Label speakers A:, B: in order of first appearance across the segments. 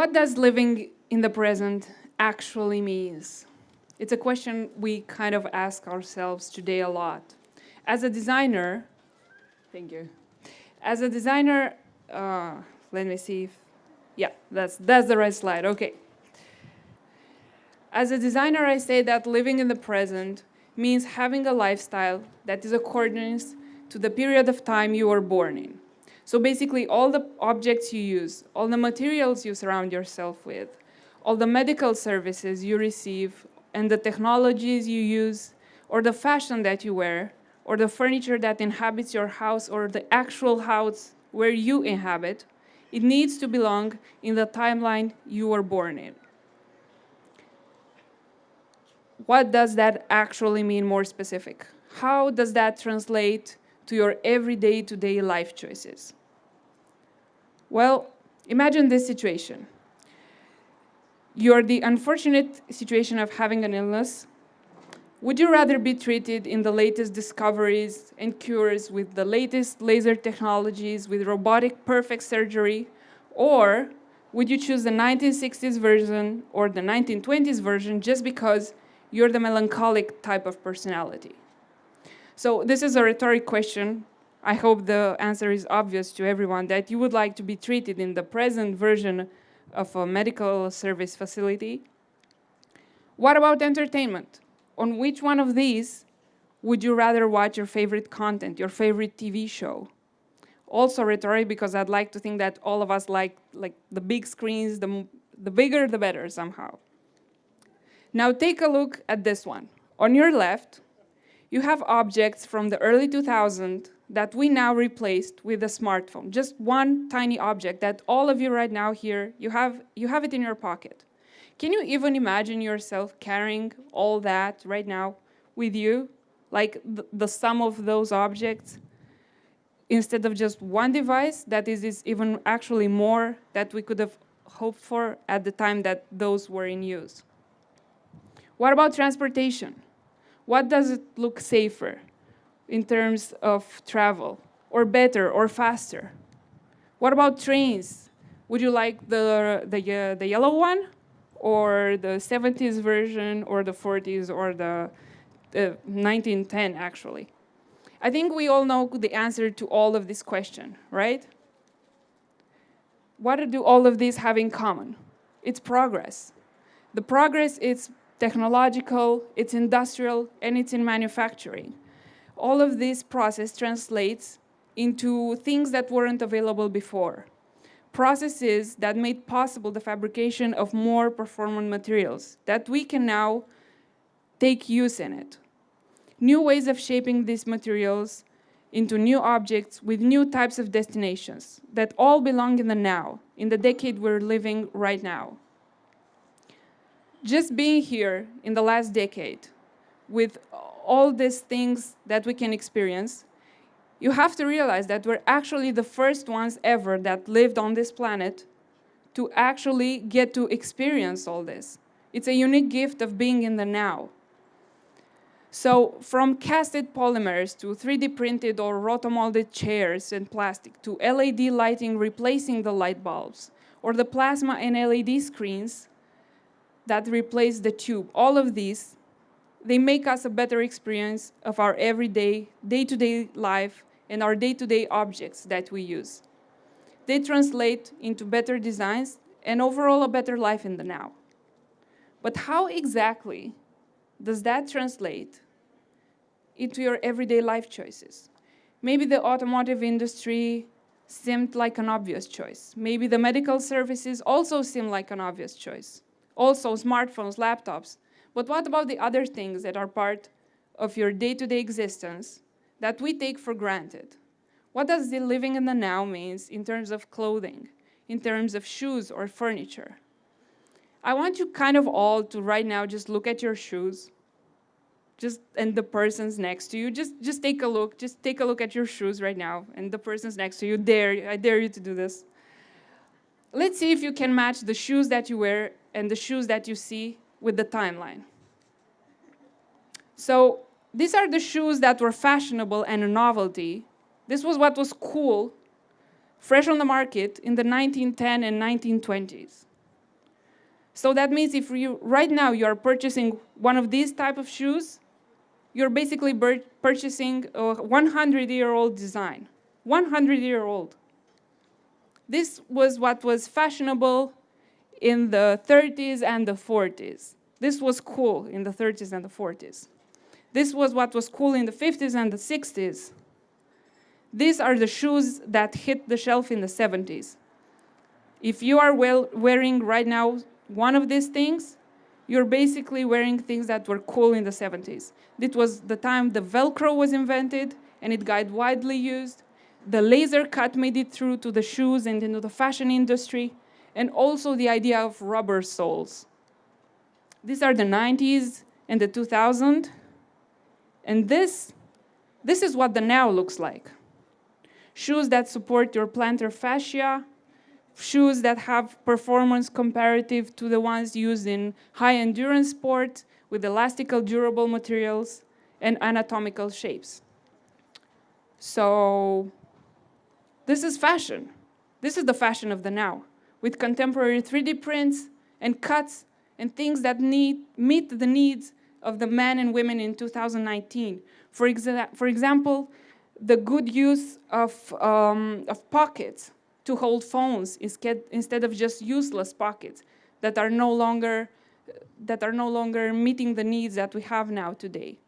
A: What does living in the present actually means? It's a question we kind of ask ourselves today a lot. As a designer, thank you. As a designer, let me see if, yeah, that's the right slide, okay. As a designer, I say that living in the present means having a lifestyle that is according to the period of time you were born in. So basically, all the objects you use, all the materials you surround yourself with, all the medical services you receive, and the technologies you use, or the fashion that you wear, or the furniture that inhabits your house, or the actual house where you inhabit, it needs to belong in the timeline you were born in. What does that actually mean more specific? How does that translate to your everyday to-day life choices? Well, imagine this situation. You're the unfortunate situation of having an illness. Would you rather be treated in the latest discoveries and cures with the latest laser technologies, with robotic perfect surgery, or would you choose the 1960s version or the 1920s version just because you're the melancholic type of personality? So this is a rhetoric question. I hope the answer is obvious to everyone, that you would like to be treated in the present version of a medical service facility. What about entertainment? On which one of these would you rather watch your favorite content, your favorite TV show? Also rhetoric, because I'd like to think that all of us like the big screens, the bigger the better somehow. Now take a look at this one. On your left, you have objects from the early 2000s that we now replaced with a smartphone. Just one tiny object that all of you right now here, you have it in your pocket. Can you even imagine yourself carrying all that right now with you? Like the sum of those objects? Instead of just one device, that is even actually more that we could have hoped for at the time that those were in use. What about transportation? What does it look safer in terms of travel, or better, or faster? What about trains? Would you like the yellow one, or the 70s version, or the 40s, or the 1910, actually? I think we all know the answer to all of this question, right? What do all of these have in common? It's progress. The progress is technological, it's industrial, and it's in manufacturing. All of this process translates into things that weren't available before. Processes that made possible the fabrication of more performant materials that we can now take use in it. New ways of shaping these materials into new objects with new types of destinations that all belong in the now, in the decade we're living right now. Just being here in the last decade with all these things that we can experience, you have to realize that we're actually the first ones ever that lived on this planet to actually get to experience all this. It's a unique gift of being in the now. So from casted polymers to 3D printed or rotomolded chairs and plastic to LED lighting replacing the light bulbs, or the plasma and LED screens that replace the tube, all of these, they make us a better experience of our everyday, day-to-day life and our day-to-day objects that we use. They translate into better designs and overall a better life in the now. But how exactly does that translate into your everyday life choices? Maybe the automotive industry seemed like an obvious choice. Maybe the medical services also seem like an obvious choice. Also smartphones, laptops. But what about the other things that are part of your day-to-day existence that we take for granted? What does the living in the now means in terms of clothing, in terms of shoes or furniture? I want you kind of all to right now just look at your shoes, and the person's next to you. Just take a look. Just take a look at your shoes right now, and the person's next to you. I dare you to do this. Let's see if you can match the shoes that you wear and the shoes that you see with the timeline. So these are the shoes that were fashionable and a novelty. This was what was cool, fresh on the market in the 1910 and 1920s. So that means if you right now you are purchasing one of these type of shoes, you're basically purchasing a 100-year-old design. 100-year-old. This was what was fashionable in the 30s and the 40s. This was cool in the 30s and the 40s. This was what was cool in the 50s and the 60s. These are the shoes that hit the shelf in the 70s. If you are wearing right now one of these things, you're basically wearing things that were cool in the 70s. This was the time the Velcro was invented, and it got widely used. The laser cut made it through to the shoes and into the fashion industry, and also the idea of rubber soles. These are the 90s and the 2000s, and this is what the now looks like. Shoes that support your plantar fascia, shoes that have performance comparative to the ones used in high-endurance sports with elastical, durable materials and anatomical shapes. So this is fashion. This is the fashion of the now, with contemporary 3D prints and cuts and things that meet the needs of the men and women in 2019. For example, the good use of pockets to hold phones instead of just useless pockets that are no longer meeting the needs that we have now today.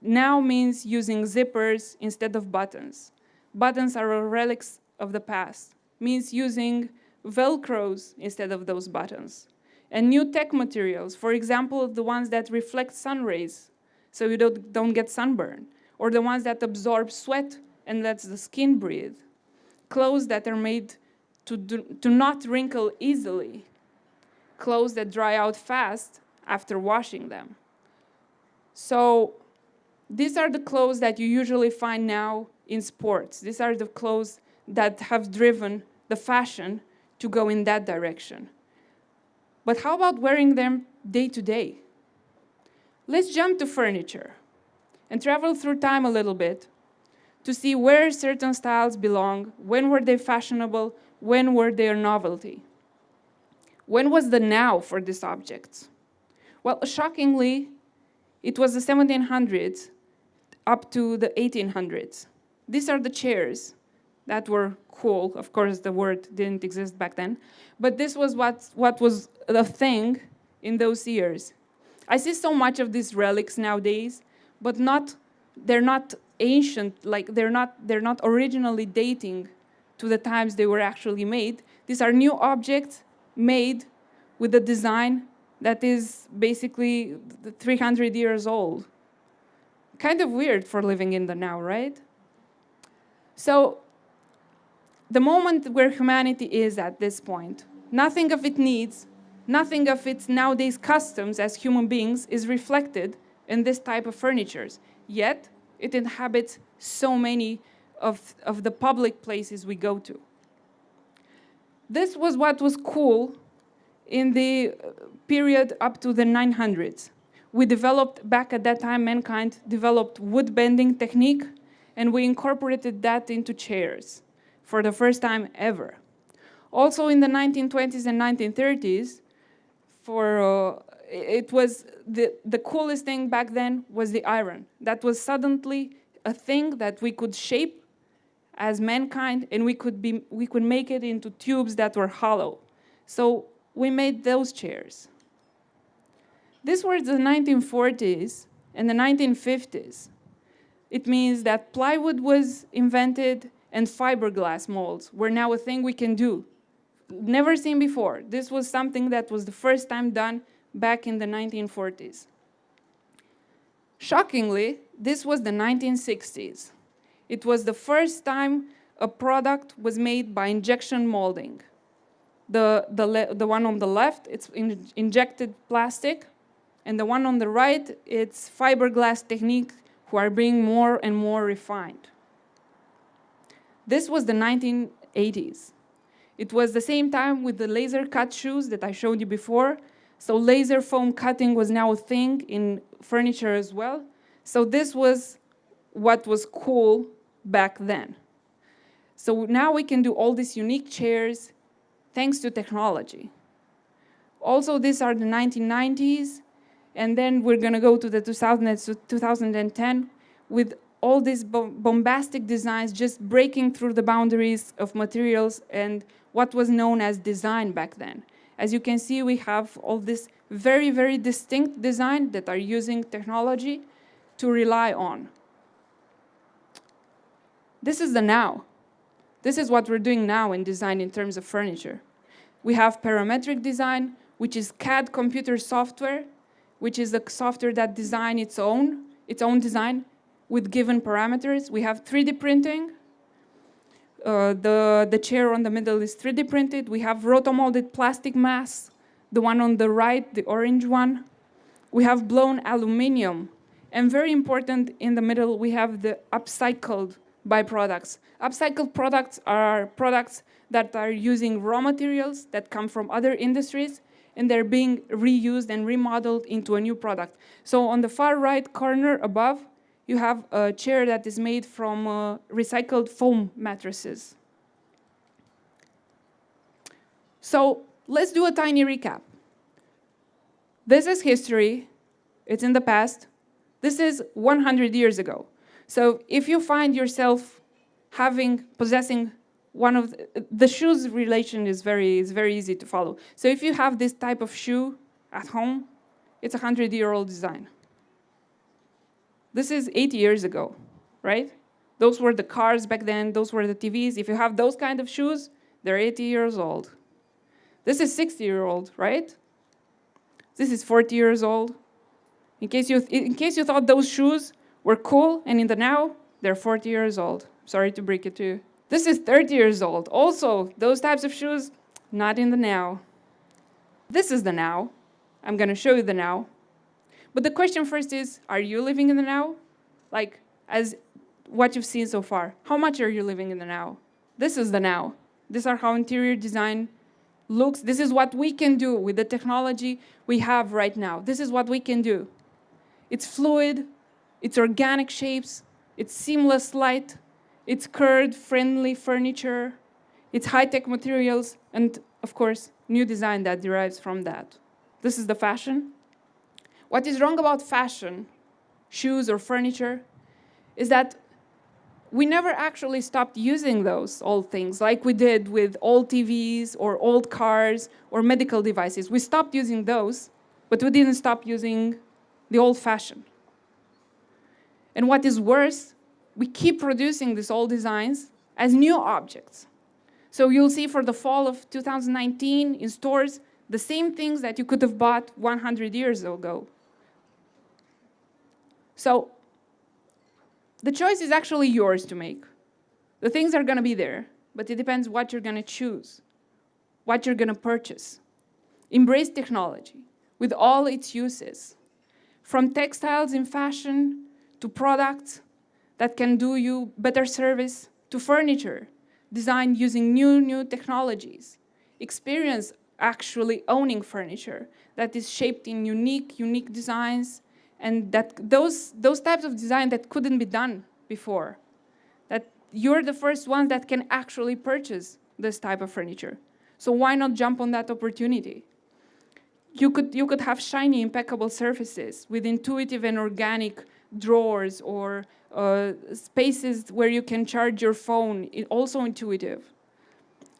A: Now means using zippers instead of buttons. Buttons are relics of the past. Means using Velcros instead of those buttons. And new tech materials, for example, the ones that reflect sun rays so you don't get sunburn, or the ones that absorb sweat and lets the skin breathe. Clothes that are made to not wrinkle easily. Clothes that dry out fast after washing them. So these are the clothes that you usually find now in sports. These are the clothes that have driven the fashion to go in that direction. But how about wearing them day to day? Let's jump to furniture and travel through time a little bit to see where certain styles belong, when were they fashionable, when were they a novelty. When was the now for these objects? Well, shockingly, it was the 1700s up to the 1800s. These are the chairs that were cool. Of course, the word didn't exist back then, but this was what was the thing in those years. I see so much of these relics nowadays, but they're not ancient, like they're not originally dating to the times they were actually made. These are new objects made with a design that is basically 300 years old. Kind of weird for living in the now, right? So the moment where humanity is at this point, nothing of its needs, nothing of its nowadays customs as human beings is reflected in this type of furnitures. Yet, it inhabits so many of the public places we go to. This was what was cool in the period up to the 900s. We developed, back at that time, mankind developed wood bending technique, and we incorporated that into chairs for the first time ever. Also in the 1920s and 1930s, it was the coolest thing back then was the iron. That was suddenly a thing that we could shape as mankind, and we could make it into tubes that were hollow. So we made those chairs. These were the 1940s and the 1950s. It means that plywood was invented and fiberglass molds were now a thing we can do. Never seen before. This was something that was the first time done back in the 1940s. Shockingly, this was the 1960s. It was the first time a product was made by injection molding. The one on the left, it's injected plastic, and the one on the right, it's fiberglass technique who are being more and more refined. This was the 1980s. It was the same time with the laser cut shoes that I showed you before. So laser foam cutting was now a thing in furniture as well. So this was what was cool back then. So now we can do all these unique chairs thanks to technology. Also, these are the 1990s, and then we're going to go to the 2010 with all these bombastic designs just breaking through the boundaries of materials and what was known as design back then. As you can see, we have all this very, very distinct design that are using technology to rely on. This is the now. This is what we're doing now in design in terms of furniture. We have parametric design, which is CAD computer software, which is a software that designs its own design with given parameters. We have 3D printing. The chair on the middle is 3D printed. We have rotomolded plastic mass, the one on the right, the orange one. We have blown aluminum. And very important, in the middle, we have the upcycled byproducts. Upcycled products are products that are using raw materials that come from other industries, and they're being reused and remodeled into a new product. So on the far right corner above, you have a chair that is made from recycled foam mattresses. So let's do a tiny recap. This is history. It's in the past. This is 100 years ago. So if you find yourself possessing one of the shoes relation is very easy to follow. So if you have this type of shoe at home, it's a 100-year-old design. This is 80 years ago, right? Those were the cars back then. Those were the TVs. If you have those kind of shoes, they're 80 years old. This is 60-year-old, right? This is 40 years old. In case you thought those shoes were cool and in the now, they're 40 years old. Sorry to break it to you. This is 30 years old. Also, those types of shoes, not in the now. This is the now. I'm going to show you the now. But the question first is, are you living in the now? Like, as what you've seen so far, how much are you living in the now? This is the now. These are how interior design looks. This is what we can do with the technology we have right now. This is what we can do. It's fluid, it's organic shapes, it's seamless light, it's curd-friendly furniture, it's high-tech materials, and, of course, new design that derives from that. This is the fashion. What is wrong about fashion, shoes or furniture, is that we never actually stopped using those old things like we did with old TVs or old cars or medical devices. We stopped using those, but we didn't stop using the old fashion. And what is worse, we keep producing these old designs as new objects. So you'll see for the fall of 2019 in stores, the same things that you could have bought 100 years ago. So the choice is actually yours to make. The things are going to be there, but it depends what you're going to choose, what you're going to purchase. Embrace technology with all its uses, from textiles in fashion to products that can do you better service, to furniture designed using new technologies. Experience actually owning furniture that is shaped in unique designs, and that those types of design that couldn't be done before, that you're the first ones that can actually purchase this type of furniture. So why not jump on that opportunity? You could have shiny, impeccable surfaces with intuitive and organic drawers, or spaces where you can charge your phone, also intuitive.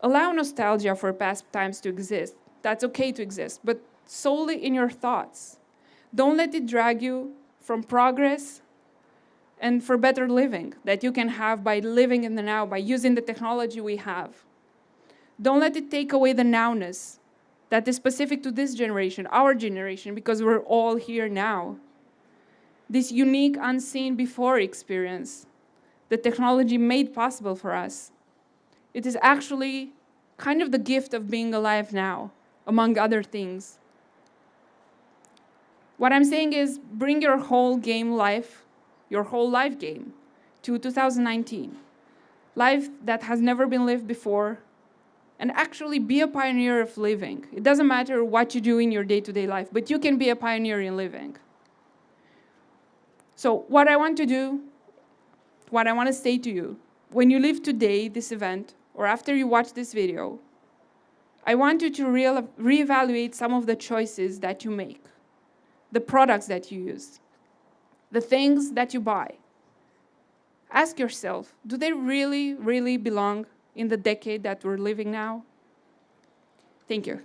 A: Allow nostalgia for past times to exist. That's okay to exist, but solely in your thoughts. Don't let it drag you from progress and for better living that you can have by living in the now, by using the technology we have. Don't let it take away the nowness that is specific to this generation, our generation, because we're all here now. This unique, unseen before experience that technology made possible for us. It is actually kind of the gift of being alive now, among other things. What I'm saying is, bring your whole life game, to 2019. Life that has never been lived before, and actually be a pioneer of living. It doesn't matter what you do in your day-to-day life, but you can be a pioneer in living. So what I want to say to you, when you leave today, this event, or after you watch this video, I want you to reevaluate some of the choices that you make, the products that you use, the things that you buy. Ask yourself, do they really, really belong in the decade that we're living now? Thank you.